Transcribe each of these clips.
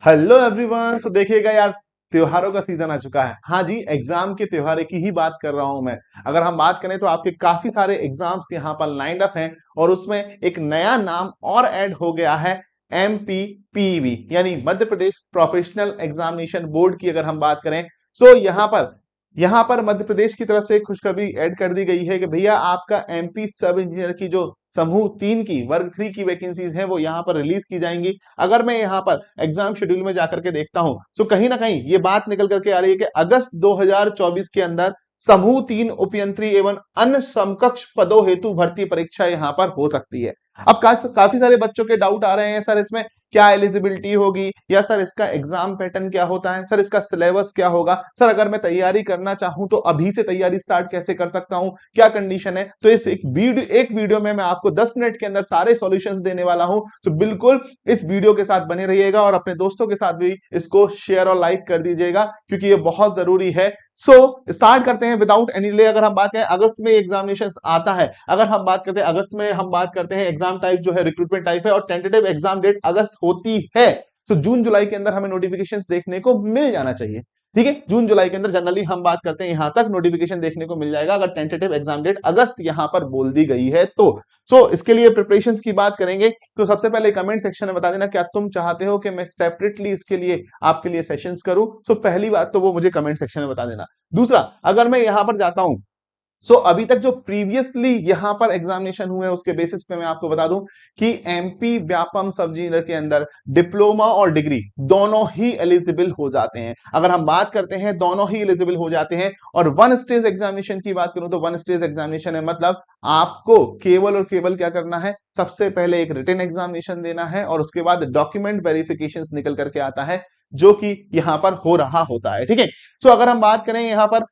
Hello everyone. सो देखिएगा यार, त्योहारों का सीजन आ चुका है। हाँ जी, एग्जाम के त्योहार की ही बात कर रहा हूं मैं। अगर हम बात करें तो आपके काफी सारे एग्जाम्स यहाँ पर लाइंड अप हैं और उसमें एक नया नाम और ऐड हो गया है। MPPEB यानी Madhya Pradesh professional examination board की अगर हम बात करें, सो यहाँ पर मध्य प्रदेश की तरफ से एक खुशखबरी ऐड कर दी गई है कि भैया आपका MP सब इंजीनियर की जो समूह 3 की वर्ग 3 की वैकेंसीज हैं वो यहाँ पर रिलीज की जाएंगी। अगर मैं यहाँ पर एग्जाम शेड्यूल में जाकर के देखता हूं तो कहीं ना कहीं ये बात निकल करके आ रही है कि अगस्त 2024 के अंदर समूह 3 उपयंत्री एवं अन्य समकक्ष पदों हेतु भर्ती परीक्षा यहाँ पर हो सकती है। अब काफी सारे बच्चों के डाउट आ रहे हैं, सर इसमें क्या एलिजिबिलिटी होगी, या सर इसका एग्जाम पैटर्न क्या होता है, सर इसका सिलेबस क्या होगा, सर अगर मैं तैयारी करना चाहूं तो अभी से तैयारी स्टार्ट कैसे कर सकता हूं, क्या कंडीशन है। तो इस एक वीडियो में मैं आपको 10 मिनट के अंदर सारे सॉल्यूशंस देने वाला हूं। तो बिल्कुल इस वीडियो के साथ बने रहिएगा और अपने दोस्तों के साथ भी इसको शेयर और लाइक कर दीजिएगा क्योंकि ये बहुत जरूरी है। स्टार्ट करते हैं विदाउट एनी डिले। अगर हम बात करें अगस्त में एग्जामिनेशन आता है, अगर हम बात करते हैं अगस्त में, हम बात करते हैं एग्जाम टाइप जो है रिक्रूटमेंट टाइप है और टेंटेटिव एग्जाम डेट अगस्त होती है, तो जून जुलाई के अंदर हमें नोटिफिकेशंस देखने को मिल जाना चाहिए। ठीक है, जून जुलाई के अंदर जनरली हम बात करते हैं यहां तक नोटिफिकेशन देखने को मिल जाएगा अगर टेंटेटिव एग्जाम डेट अगस्त यहां पर बोल दी गई है तो। इसके लिए प्रिपरेशंस की बात करेंगे तो सबसे पहले कमेंट सेक्शन में बता देना क्या तुम चाहते हो कि मैं सेपरेटली इसके लिए आपके लिए सेशंस करूं। पहली बात तो वो मुझे कमेंट सेक्शन में बता देना। दूसरा, अगर मैं यहां पर जाता हूं, अभी तक जो प्रीवियसली यहां पर एग्जामिनेशन हुए उसके बेसिस पे मैं आपको बता दूं कि MP व्यापम सब इंजीनियर के अंदर डिप्लोमा और डिग्री दोनों ही एलिजिबल हो जाते हैं। अगर हम बात करते हैं दोनों ही एलिजिबल हो जाते हैं। और वन स्टेज एग्जामिनेशन की बात करूं तो वन स्टेज एग्जामिनेशन है मतलब आपको केवल और केवल क्या करना है, सबसे पहले एक रिटन एग्जामिनेशन देना है और उसके बाद डॉक्यूमेंट वेरिफिकेशन निकल करके आता है जो कि यहां पर हो रहा होता है। ठीक है, अगर हम बात करें यहां पर,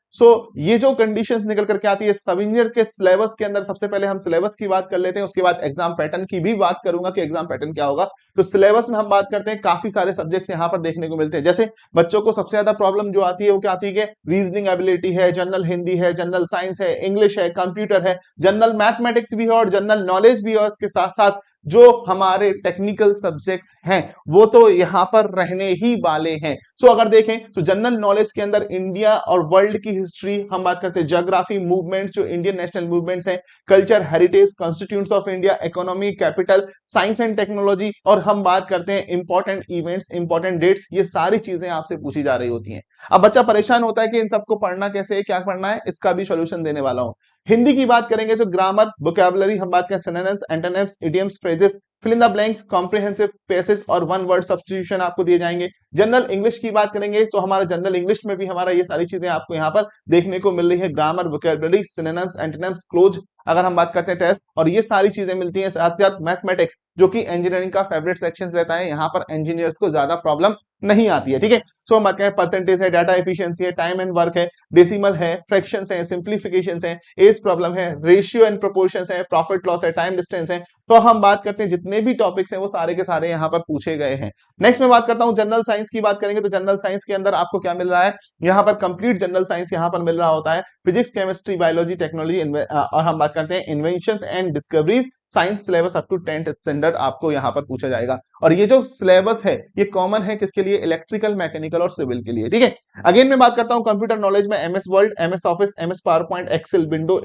ये जो कंडीशंस निकल करके आती है सब इंजीनियर के सिलेबस के अंदर, सबसे पहले हम सिलेबस की बात कर लेते हैं, उसके बाद एग्जाम पैटर्न की भी बात करूंगा कि एग्जाम पैटर्न क्या होगा। तो सिलेबस में हम बात करते हैं, काफी सारे सब्जेक्ट्स यहां पर देखने को मिलते हैं। जैसे बच्चों को सबसे ज्यादा प्रॉब्लम जो आती है वो क्या आती है, रीजनिंग एबिलिटी है, जनरल हिंदी है, जनरल साइंस है, इंग्लिश है, कंप्यूटर है, जनरल मैथमेटिक्स भी है और जनरल नॉलेज भी है। और इसके साथ साथ जो हमारे टेक्निकल सब्जेक्ट्स हैं वो तो यहां पर रहने ही वाले हैं। अगर देखें तो जनरल नॉलेज के अंदर इंडिया और वर्ल्ड की हिस्ट्री, हम बात करते हैं ज्योग्राफी, मूवमेंट्स जो इंडियन नेशनल मूवमेंट्स हैं, culture, heritage, constituents of India, economy, capital, science and technology, और हम बात करते हैं इंपॉर्टेंट इवेंट्स, इंपॉर्टेंट डेट्स, ये सारी चीजें आपसे पूछी जा रही होती हैं। अब बच्चा परेशान होता है कि इन सबको पढ़ना कैसे है, क्या पढ़ना है, इसका भी सॉल्यूशन देने वाला हूं। हिंदी की बात करेंगे तो ग्रामर, वोकैबुलरी, हम बात करें synonyms, antonyms, idioms, phrases, fill in the blanks, comprehensive passage और वन वर्ड सब्स्टिट्यूशन आपको दिए जाएंगे। जनरल इंग्लिश की बात करेंगे तो हमारा जनरल इंग्लिश में भी हमारा ये सारी चीजें आपको यहाँ पर देखने को मिल रही है, grammar, vocabulary, synonyms, antonyms, close, अगर हम बात करते हैं टेस्ट, और ये सारी चीजें मिलती हैं। साथ साथ मैथमेटिक्स जो कि इंजीनियरिंग का फेवरेट सेक्शन रहता है, यहाँ पर इंजीनियर्स को ज्यादा प्रॉब्लम नहीं आती है। ठीक है, हम बात करें परसेंटेज है, डाटा एफिशिएंसी है, टाइम एंड वर्क है, डेसिमल है, फ्रैक्शंस है, सिंप्लीफिकेशंस है, एज प्रॉब्लम है, रेशियो एंड प्रोपोर्शंस है, प्रॉफिट लॉस है, टाइम डिस्टेंस है। तो हम बात करते हैं जितने भी टॉपिक्स हैं वो सारे के सारे यहाँ पर पूछे गए हैं। नेक्स्ट मैं बात करता हूँ जनरल साइंस की। बात करेंगे तो जनरल साइंस के अंदर आपको क्या मिल रहा है, यहाँ पर कंप्लीट जनरल साइंस यहाँ पर मिल रहा होता है, फिजिक्स, केमिस्ट्री, बायोलॉजी, टेक्नोलॉजी, और हम बात करते हैं inventions and discoveries. Science syllabus up to 10th standard आपको यहाँ पर पूछा जाएगा। और ये जो सिलेबस है ये कॉमन है किसके लिए, इलेक्ट्रिकल, मैकेनिकल और सिविल के लिए। ठीक है, अगेन मैं बात करता हूँ कंप्यूटर नॉलेज में, MS word, MS office, MS PowerPoint, excel, window,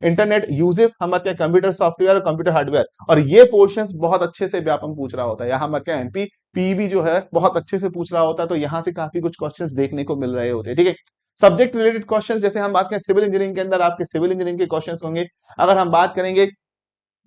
internet uses, हम बात करें कंप्यूटर सॉफ्टवेयर और कंप्यूटर हार्डवेयर, और ये पोर्शंस बहुत अच्छे से व्यापम पूछ रहा होता है। यहाँ बात करें MP PB जो है बहुत अच्छे से पूछ रहा होता है, तो यहाँ से काफी कुछ क्वेश्चंस देखने को मिल रहे होते हैं। ठीक है, सब्जेक्ट रिलेटेड क्वेश्चंस, जैसे हम बात करें सिविल इंजीनियरिंग के अंदर आपके सिविल इंजीनियरिंग के क्वेश्चंस होंगे। अगर हम बात करेंगे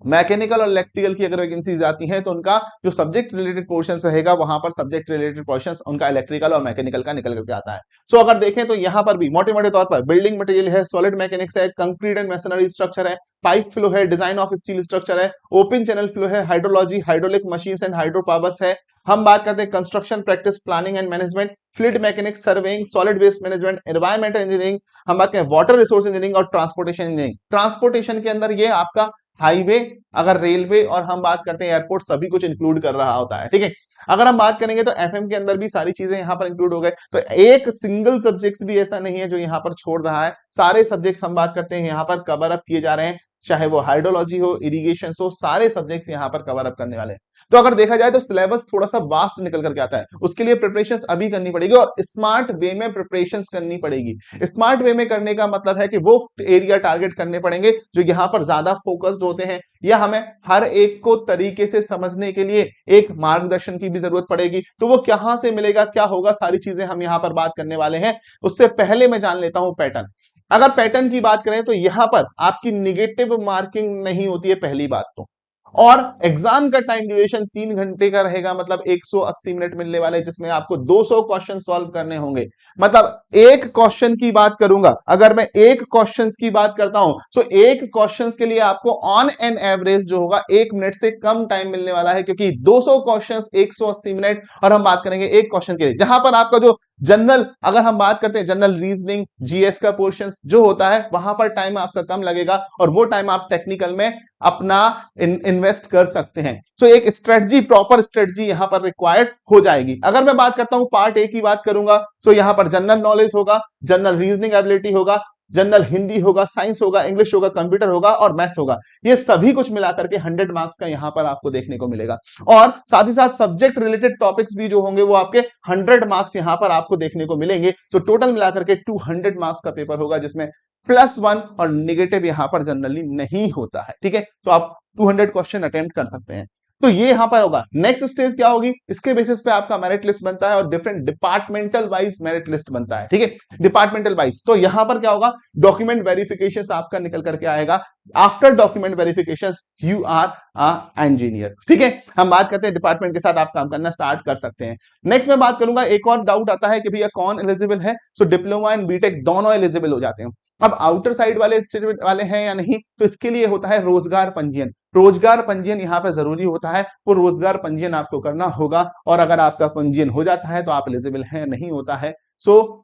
मैकेनिकल और इलेक्ट्रिकल की अगर वैकेंसीज आती हैं तो उनका जो सब्जेक्ट रिलेटेड पोर्शन रहेगा वहां पर सब्जेक्ट रिलेटेड पोर्शन उनका इलेक्ट्रिकल और मैकेनिकल का निकल करके आता है। अगर देखें तो यहां पर भी मोटे मोटे तौर पर बिल्डिंग मटेरियल है, सॉलिड मैकेनिक्स है, कंक्रीट एंड मैसनरी स्ट्रक्चर है, पाइप फ्लो है, डिजाइन ऑफ स्टील स्ट्रक्चर है, ओपन चैनल फ्लो है, hydrology, hydraulic machines and hydro powers है। हम बात करते हैं construction practice, planning and management, fluid mechanics, surveying, solid waste management, environmental engineering, हम बात करें वाटर रिसोर्स इंजीनियरिंग और ट्रांसपोर्टेशन इंजीनियरिंग। ट्रांसपोर्टेशन के अंदर ये आपका हाईवे, अगर रेलवे और हम बात करते हैं एयरपोर्ट, सभी कुछ इंक्लूड कर रहा होता है। ठीक है, अगर हम बात करेंगे तो FM के अंदर भी सारी चीजें यहाँ पर इंक्लूड हो गए। तो एक सिंगल सब्जेक्ट भी ऐसा नहीं है जो यहाँ पर छोड़ रहा है, सारे सब्जेक्ट्स हम बात करते हैं यहाँ पर कवर अप किए जा रहे हैं, चाहे वो हाइड्रोलॉजी हो, इरिगेशन हो, सारे सब्जेक्ट्स यहाँ पर कवर अप करने वाले हैं। तो अगर देखा जाए तो सिलेबस थोड़ा सा वास्ट निकल करके आता है, उसके लिए प्रिपरेशन अभी करनी पड़ेगी और स्मार्ट वे में प्रिपरेशन करनी पड़ेगी। स्मार्ट वे में करने का मतलब है कि वो एरिया टारगेट करने पड़ेंगे जो यहां पर ज्यादा फोकस्ड होते हैं, या हमें हर एक को तरीके से समझने के लिए एक मार्गदर्शन की भी जरूरत पड़ेगी। तो वो कहां से मिलेगा, क्या होगा, सारी चीजें हम यहां पर बात करने वाले हैं। उससे पहले मैं जान लेता हूं पैटर्न। अगर पैटर्न की बात करें तो यहां पर आपकी निगेटिव मार्किंग नहीं होती है, पहली बात तो। और एग्जाम का टाइम ड्यूरेशन 3 घंटे का रहेगा, मतलब 180 मिनट मिलने वाले, जिसमें आपको 200 क्वेश्चन सॉल्व करने होंगे। मतलब एक क्वेश्चन की बात करूंगा, अगर मैं एक क्वेश्चन की बात करता हूं तो एक क्वेश्चन के लिए आपको ऑन एन एवरेज जो होगा 1 मिनट से कम टाइम मिलने वाला है, क्योंकि 200 क्वेश्चन 180 मिनट। और हम बात करेंगे एक क्वेश्चन के लिए, जहां पर आपका जो जनरल, अगर हम बात करते हैं जनरल रीजनिंग जीएस का पोर्शन जो होता है, वहां पर टाइम आपका कम लगेगा और वो टाइम आप टेक्निकल में अपना इन्वेस्ट कर सकते हैं। सो एक स्ट्रेटजी, प्रॉपर स्ट्रेटजी यहां पर रिक्वायर्ड हो जाएगी। अगर मैं बात करता हूं पार्ट ए की बात करूंगा, तो यहां पर जनरल नॉलेज होगा, जनरल रीजनिंग एबिलिटी होगा, जनरल हिंदी होगा, साइंस होगा, इंग्लिश होगा, कंप्यूटर होगा और मैथ्स होगा। ये सभी कुछ मिलाकर के 100 मार्क्स का यहां पर आपको देखने को मिलेगा। और साथ ही साथ सब्जेक्ट रिलेटेड टॉपिक्स भी जो होंगे वो आपके 100 मार्क्स यहां पर आपको देखने को मिलेंगे। तो टोटल मिलाकर के 200 मार्क्स का पेपर होगा, जिसमें +1 और निगेटिव यहां पर जनरली नहीं होता है। ठीक है, तो आप 200 क्वेश्चन अटेम्प्ट कर सकते हैं। तो ये यहां पर होगा। नेक्स्ट स्टेज क्या होगी, इसके बेसिस पे आपका मेरिट लिस्ट बनता है और different departmental wise merit list बनता है। ठीक है, डिपार्टमेंटल वाइज। तो यहां पर क्या होगा, डॉक्यूमेंट वेरिफिकेशन आपका निकल करके आएगा। After document verification you are a engineer. ठीक है, हम बात करते हैं डिपार्टमेंट के साथ आप काम करना स्टार्ट कर सकते हैं। नेक्स्ट में बात करूंगा, एक और डाउट आता है कि भैया कौन एलिजिबल है। सो डिप्लोमा एंड बीटेक दोनों एलिजिबल हो जाते हैं। अब आउटर साइड वाले स्टेट वाले हैं या नहीं, तो इसके लिए होता है रोजगार पंजीयन। रोजगार पंजीयन यहाँ पे जरूरी होता है, वो रोजगार पंजीयन आपको करना होगा। और अगर आपका पंजीयन हो जाता है तो आप एलिजिबल है, नहीं होता है सो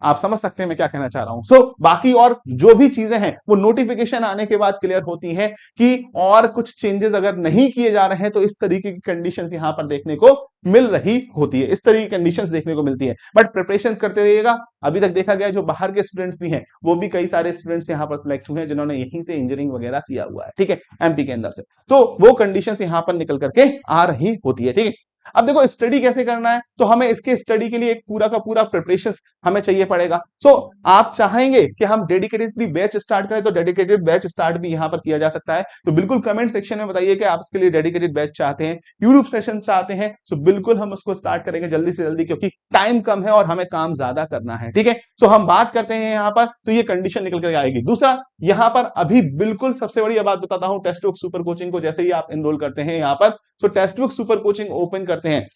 आप समझ सकते हैं मैं क्या कहना चाह रहा हूं। सो बाकी और जो भी चीजें हैं वो नोटिफिकेशन आने के बाद क्लियर होती हैं कि और कुछ चेंजेस अगर नहीं किए जा रहे हैं तो इस तरीके की कंडीशंस यहां पर देखने को मिल रही होती है, इस तरह की कंडीशंस देखने को मिलती है। बट प्रिपरेशन करते रहिएगा। अभी तक देखा गया जो बाहर के स्टूडेंट्स भी हैं वो भी कई सारे स्टूडेंट्स यहां पर सिलेक्ट हुए हैं जिन्होंने यहीं से इंजीनियरिंग वगैरह किया हुआ है। ठीक है, एमपी के अंदर से। तो वो कंडीशंस यहां पर निकल करके आ रही होती है। ठीक है, अब देखो स्टडी कैसे करना है, तो हमें इसके स्टडी के लिए एक पूरा का पूरा प्रिपरेशन हमें चाहिए पड़ेगा। सो आप चाहेंगे कि हम डेडिकेटेडली बैच स्टार्ट करें, तो डेडिकेटेड बैच स्टार्ट भी यहां पर किया जा सकता है। तो बिल्कुल कमेंट सेक्शन में बताइए कि आप इसके लिए डेडिकेटेड बैच चाहते हैं, यूट्यूब सेशन चाहते हैं। सो बिल्कुल हम उसको स्टार्ट करेंगे जल्दी से जल्दी, क्योंकि टाइम कम है और हमें काम ज्यादा करना है। ठीक है, सो हम बात करते हैं यहां पर, तो ये कंडीशन निकल कर आएगी। दूसरा यहां पर अभी बिल्कुल सबसे बड़ी बात बताता हूं, टेस्ट बुक सुपर कोचिंग को जैसे ही आप एनरोल करते हैं यहां पर, तो text book super coaching open करते हैं,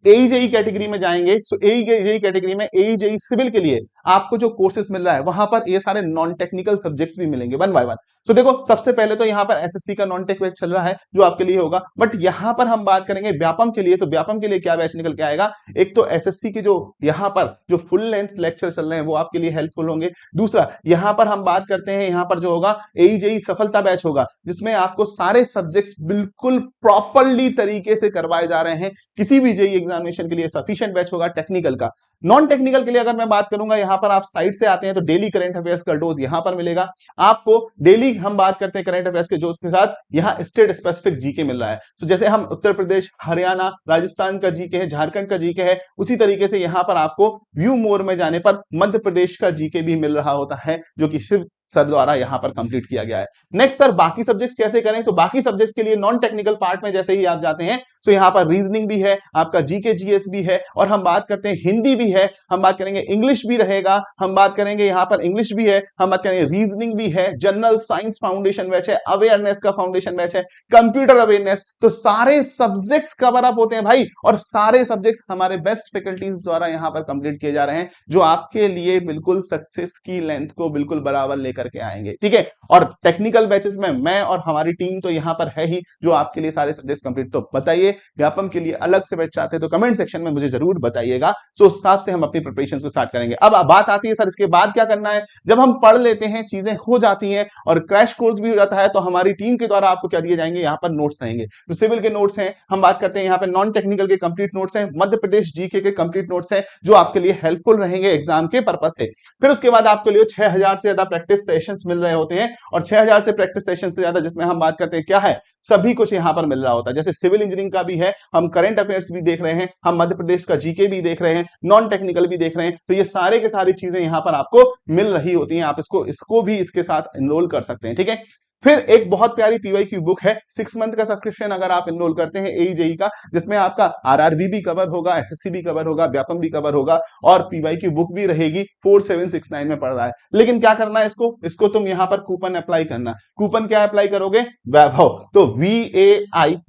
एईजेई कैटेगरी में जाएंगे। सो एईजेई कैटेगरी में एईजेई सिविल के लिए आपको जो कोर्सेज मिल रहा है वहां पर ये सारे नॉन टेक्निकल सब्जेक्ट्स भी मिलेंगे 1 बाय 1। तो देखो सबसे पहले तो यहाँ पर एसएससी का नॉन टेक बैच चल रहा है जो आपके लिए होगा, बट यहाँ पर हम बात करेंगे व्यापम के लिए। तो व्यापम के लिए क्या बैच निकल के आएगा, एक तो एसएससी के जो यहाँ पर जो फुल लेंथ लेक्चर चल रहे हैं वो आपके लिए हेल्पफुल होंगे। दूसरा यहाँ पर हम बात करते हैं, यहाँ पर जो होगा एईजेई सफलता बैच होगा, जिसमें आपको सारे सब्जेक्ट्स बिल्कुल प्रॉपरली तरीके से करवाए जा रहे हैं। किसी भी जेई एग्जामिनेशन के लिए सफिशिएंट बैच होगा टेक्निकल का। नॉन टेक्निकल के लिए अगर मैं बात करूंगा, यहां पर आप साइट से आते हैं तो डेली करंट अफेयर्स का डोज यहां पर मिलेगा आपको। डेली हम बात करते हैं करंट अफेयर्स के डोज के साथ, यहां स्टेट स्पेसिफिक जीके मिल रहा है। तो जैसे हम उत्तर प्रदेश, हरियाणा, राजस्थान का जीके है, झारखंड का जीके है, उसी तरीके से यहां पर आपको व्यू मोर में जाने पर मध्य प्रदेश का जीके भी मिल रहा होता है, जो कि शिव सर द्वारा यहां पर कंप्लीट किया गया है। नेक्स्ट सर बाकी सब्जेक्ट्स कैसे करें, तो बाकी सब्जेक्ट्स के लिए नॉन टेक्निकल पार्ट में जैसे ही आप जाते हैं तो यहां पर रीजनिंग भी है, आपका जीके जीएस भी है, और हम बात करते हैं हिंदी भी है, हम बात करेंगे इंग्लिश भी रहेगा, हम बात करेंगे यहां पर इंग्लिश भी है, हम बात करेंगे रीजनिंग भी है, जनरल साइंस फाउंडेशन बैच है, अवेयरनेस का फाउंडेशन बैच है, कंप्यूटर अवेयरनेस। तो सारे सब्जेक्ट्स कवर अप होते हैं भाई, और सारे सब्जेक्ट्स हमारे बेस्ट फैकल्टीज द्वारा यहां पर कंप्लीट किए जा रहे हैं, जो आपके लिए बिल्कुल सक्सेस की लेंथ को बिल्कुल बराबर लेकर के आएंगे। ठीक है, और टेक्निकल बैचेस में मैं और हमारी टीम तो यहां पर है ही, जो आपके लिए सारे सब्जेक्ट्स कंप्लीट। तो बताइए व्यापम के लिए अलग से बैच चाहते हैं तो कमेंट सेक्शन में मुझे जरूर बताइएगा, तो उस हिसाब से हम अपनी प्रिपरेशन को स्टार्ट करेंगे। अब बात आती है सर इसके बाद क्या करना है। जब हम पढ़ लेते हैं, चीजें हो जाती हैं और क्रैश कोर्स भी हो जाता है, तो हमारी टीम के द्वारा आपको क्या दिए जाएंगे, यहाँ पर नोट्स आएंगे। तो सिविल के नोट्स हैं, हम बात करते हैं यहाँ पे नॉन टेक्निकल के कंप्लीट नोट्स हैं, मध्य प्रदेश जीके के कंप्लीट नोट्स हैं, जो आपके लिए हेल्पफुल रहेंगे एग्जाम के पर्पज से। फिर उसके बाद आपके लिए 6000 से ज्यादा प्रैक्टिस सेशंस मिल रहे होते हैं, और 6000 से प्रैक्टिस सेशन से ज्यादा जिसमें हम बात करते हैं क्या है, सभी कुछ यहां पर मिल रहा होता है। जैसे सिविल इंजीनियरिंग का भी है, हम करंट अफेयर्स भी देख रहे हैं, हम मध्य प्रदेश का जीके भी देख रहे हैं, नॉन टेक्निकल भी देख रहे हैं, तो ये सारे के सारी चीजें यहां पर आपको मिल रही होती हैं। आप इसको भी इसके साथ एनरोल कर सकते हैं, ठीक है। फिर एक बहुत प्यारी पीवाईक्यू बुक है, 6 मंथ का सब्सक्रिप्शन अगर आप एनरोल करते हैं एईजेई का, जिसमें आपका आरआरबी भी कवर होगा, एसएससी भी कवर होगा, व्यापम भी कवर होगा, और पीवाईक्यू बुक भी रहेगी। 4769 में पड़ रहा है। लेकिन क्या करना है, इसको तुम यहां पर कूपन अप्लाई करना। कूपन क्या अप्लाई करोगे, वैभव, तो VAIVHAV,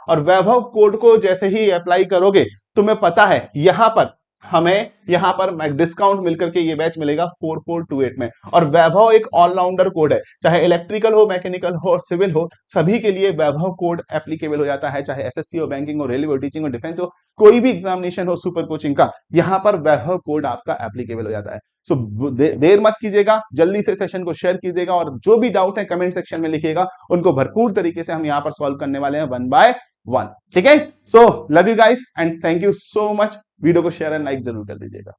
और वैभव कोड को जैसे ही अप्लाई करोगे, तुम्हें पता है यहां पर हमें यहां पर डिस्काउंट मिलकर के ये बैच मिलेगा 4428 में। और वैभव एक ऑलराउंडर कोड है, चाहे इलेक्ट्रिकल हो, मैकेनिकल हो और सिविल हो, सभी के लिए वैभव कोड एप्लीकेबल हो जाता है। चाहे एसएससी हो, बैंकिंग हो, रेलवे हो, टीचिंग हो, डिफेंस हो, कोई भी एग्जामिनेशन हो सुपर कोचिंग का, यहां पर वैभव कोड आपका एप्लीकेबल हो जाता है। सो देर मत कीजिएगा, जल्दी से सेशन को शेयर कीजिएगा, और जो भी डाउट है कमेंट सेक्शन में लिखिएगा, उनको भरपूर तरीके से हम यहां पर सॉल्व करने वाले हैं 1 by 1, ठीक है। So love you guys and thank you so much. Video को शेयर एंड लाइक जरूर कर दीजिएगा।